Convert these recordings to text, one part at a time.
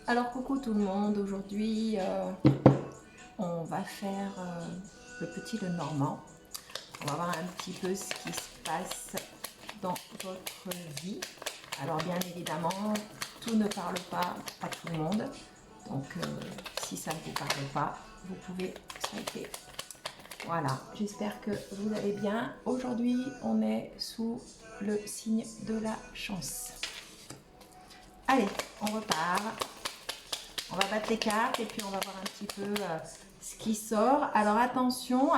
Alors coucou tout le monde, aujourd'hui on va faire le petit le normand. On va voir un petit peu ce qui se passe dans votre vie. Alors bien évidemment, tout ne parle pas à tout le monde. Donc si ça ne vous parle pas, vous pouvez swiper. Voilà, j'espère que vous allez bien. Aujourd'hui, on est sous le signe de la chance. Allez, on repart. On va battre les cartes et puis on va voir un petit peu ce qui sort. Alors attention,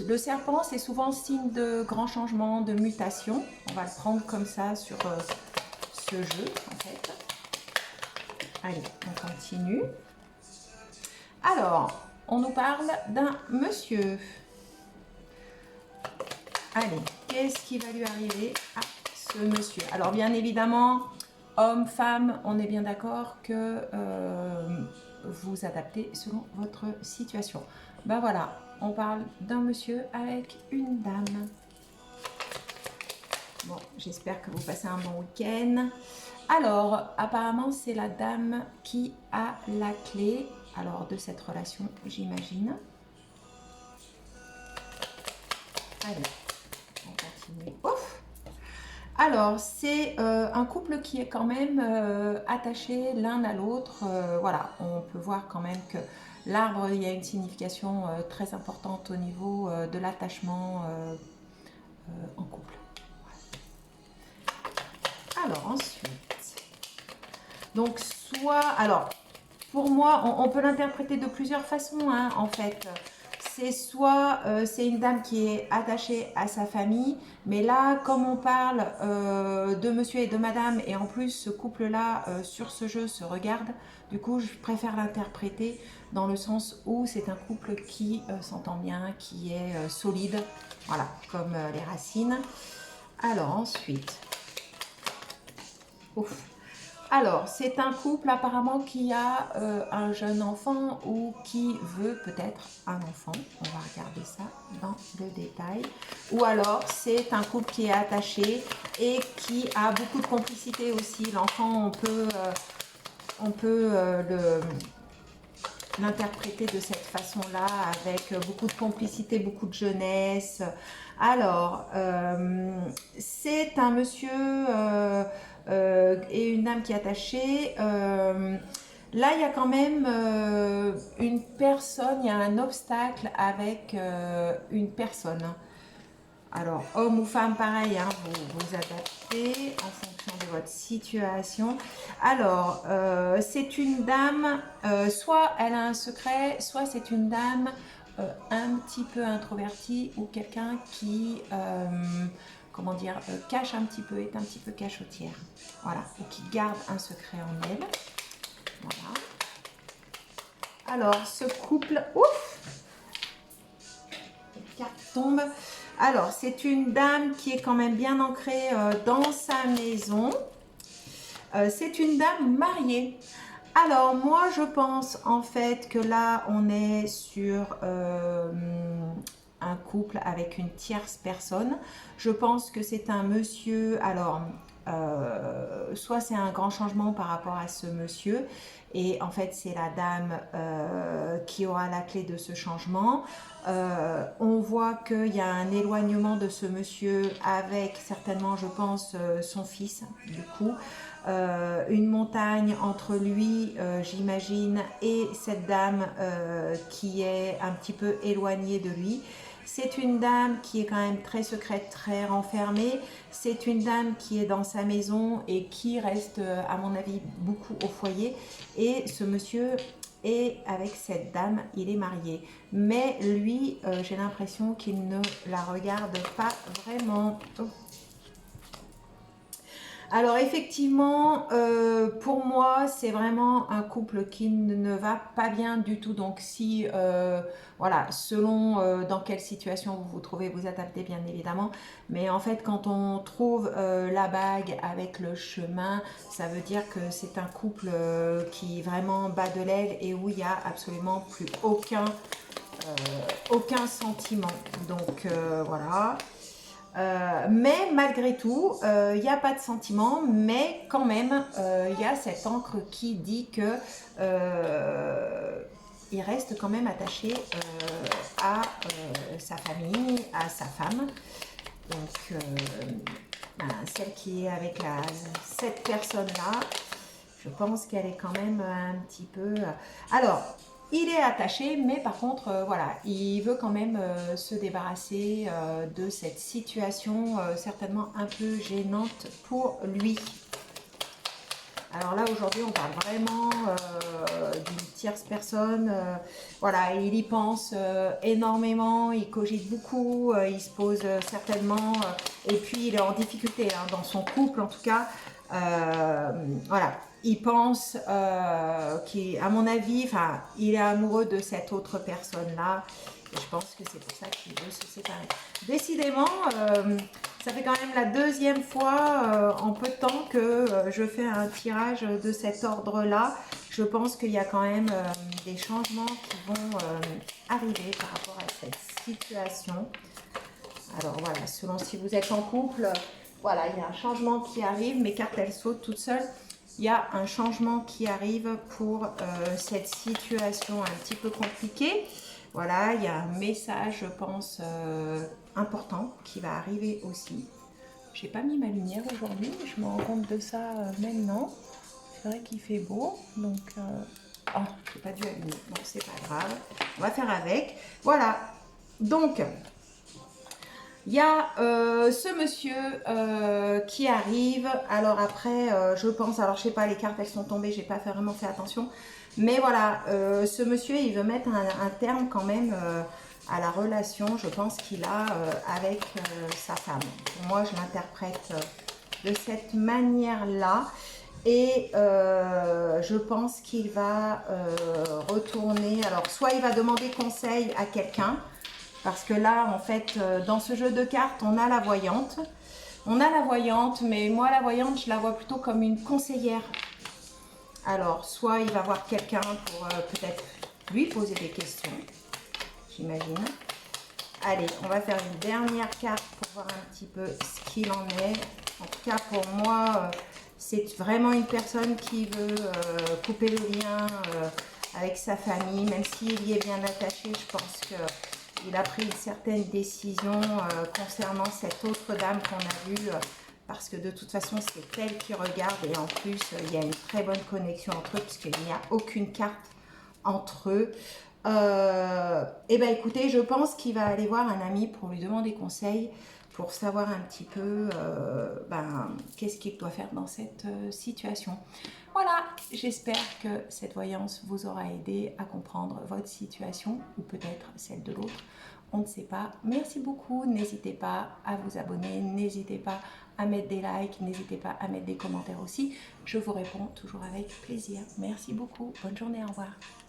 le serpent c'est souvent signe de grand changement, de mutation. On va le prendre comme ça sur ce jeu en fait. Allez, on continue. Alors, on nous parle d'un monsieur. Allez, qu'est-ce qui va lui arriver à ce monsieur? Alors bien évidemment, homme, femme, on est bien d'accord que vous adaptez selon votre situation. Ben voilà, on parle d'un monsieur avec une dame. Bon, j'espère que vous passez un bon week-end. Alors, apparemment, c'est la dame qui a la clé, alors de cette relation, j'imagine. Allez, on continue. Ouf! Alors, c'est un couple qui est quand même attaché l'un à l'autre. Voilà, on peut voir quand même que l'arbre, il y a une signification très importante au niveau de l'attachement en couple. Alors, ensuite, donc alors, pour moi, on peut l'interpréter de plusieurs façons, hein, en fait. C'est soit c'est une dame qui est attachée à sa famille, mais là, comme on parle de monsieur et de madame, et en plus ce couple-là sur ce jeu se regarde, du coup je préfère l'interpréter dans le sens où c'est un couple qui s'entend bien, qui est solide, voilà, comme les racines. Alors ensuite, ouf. Alors, c'est un couple apparemment qui a un jeune enfant ou qui veut peut-être un enfant. On va regarder ça dans le détail. Ou alors, c'est un couple qui est attaché et qui a beaucoup de complicité aussi. L'enfant, on peut l'interpréter de cette façon-là, avec beaucoup de complicité, beaucoup de jeunesse. Alors, c'est un monsieur et une dame qui est attachée. Là, il y a quand même une personne, il y a un obstacle avec une personne. Alors, homme ou femme, pareil, hein, vous adaptez en fonction de votre situation. Alors, c'est une dame, soit elle a un secret, soit c'est une dame un petit peu introvertie ou quelqu'un qui, comment dire, cache un petit peu, est un petit peu cachotière. Voilà, ou qui garde un secret en elle. Voilà. Alors, ce couple, ouf, les cartes tombent. Alors, c'est une dame qui est quand même bien ancrée dans sa maison. C'est une dame mariée. Alors, moi, je pense en fait que là, on est sur un couple avec une tierce personne. Je pense que c'est un monsieur, alors, soit c'est un grand changement par rapport à ce monsieur, et en fait, c'est la dame qui aura la clé de ce changement. On voit qu'il y a un éloignement de ce monsieur avec certainement, je pense, son fils, du coup. Une montagne entre lui, j'imagine, et cette dame qui est un petit peu éloignée de lui. C'est une dame qui est quand même très secrète, très renfermée. C'est une dame qui est dans sa maison et qui reste, à mon avis, beaucoup au foyer. Et ce monsieur est avec cette dame, il est marié. Mais lui, j'ai l'impression qu'il ne la regarde pas vraiment. Oh. Alors effectivement, pour moi, c'est vraiment un couple qui ne va pas bien du tout. Donc si, voilà, selon dans quelle situation vous vous trouvez, vous adaptez bien évidemment. Mais en fait, quand on trouve la bague avec le chemin, ça veut dire que c'est un couple qui vraiment bat de l'aile et où il n'y a absolument plus aucun sentiment. Donc voilà. Mais malgré tout, il n'y a pas de sentiment, mais quand même, il y a cette encre qui dit que il reste quand même attaché à sa famille, à sa femme. Donc, celle qui est avec cette personne-là, je pense qu'elle est quand même un petit peu... Alors, il est attaché, mais par contre, voilà, il veut quand même se débarrasser de cette situation certainement un peu gênante pour lui. Alors là, aujourd'hui, on parle vraiment d'une tierce personne. Voilà, il y pense énormément, il cogite beaucoup, il se pose certainement, et puis il est en difficulté hein, dans son couple en tout cas. Voilà, il pense qu'à mon avis, enfin, il est amoureux de cette autre personne-là. Et je pense que c'est pour ça qu'il veut se séparer. Décidément, ça fait quand même la deuxième fois en peu de temps que je fais un tirage de cet ordre-là. Je pense qu'il y a quand même des changements qui vont arriver par rapport à cette situation. Alors voilà, selon si vous êtes en couple, voilà, il y a un changement qui arrive. Mes cartes, elles sautent toutes seules. Il y a un changement qui arrive pour cette situation un petit peu compliquée. Voilà, il y a un message, je pense, important qui va arriver aussi. J'ai pas mis ma lumière aujourd'hui, je me rends compte de ça maintenant. C'est vrai qu'il fait beau, donc... Oh, j'ai pas dû allumer, bon, c'est pas grave. On va faire avec. Voilà, donc... Il y a ce monsieur qui arrive. Alors après, je pense, alors je sais pas, les cartes elles sont tombées, j'ai pas vraiment fait attention. Mais voilà, ce monsieur, il veut mettre un terme quand même à la relation, je pense qu'il a avec sa femme. Moi, je l'interprète de cette manière-là. Et je pense qu'il va retourner. Alors, soit il va demander conseil à quelqu'un. Parce que là, en fait, dans ce jeu de cartes, on a la voyante. On a la voyante, mais moi, la voyante, je la vois plutôt comme une conseillère. Alors, soit il va voir quelqu'un pour peut-être lui poser des questions, j'imagine. Allez, on va faire une dernière carte pour voir un petit peu ce qu'il en est. En tout cas, pour moi, c'est vraiment une personne qui veut couper le lien avec sa famille, même s'il y est bien attaché. Je pense que il a pris une certaine décision concernant cette autre dame qu'on a vue, parce que de toute façon, c'est elle qui regarde et en plus, il y a une très bonne connexion entre eux, puisqu'il n'y a aucune carte entre eux. Et ben écoutez, je pense qu'il va aller voir un ami pour lui demander conseil, pour savoir un petit peu qu'est-ce qu'il doit faire dans cette situation. Voilà, j'espère que cette voyance vous aura aidé à comprendre votre situation ou peut-être celle de l'autre. On ne sait pas. Merci beaucoup. N'hésitez pas à vous abonner. N'hésitez pas à mettre des likes. N'hésitez pas à mettre des commentaires aussi. Je vous réponds toujours avec plaisir. Merci beaucoup. Bonne journée. Au revoir.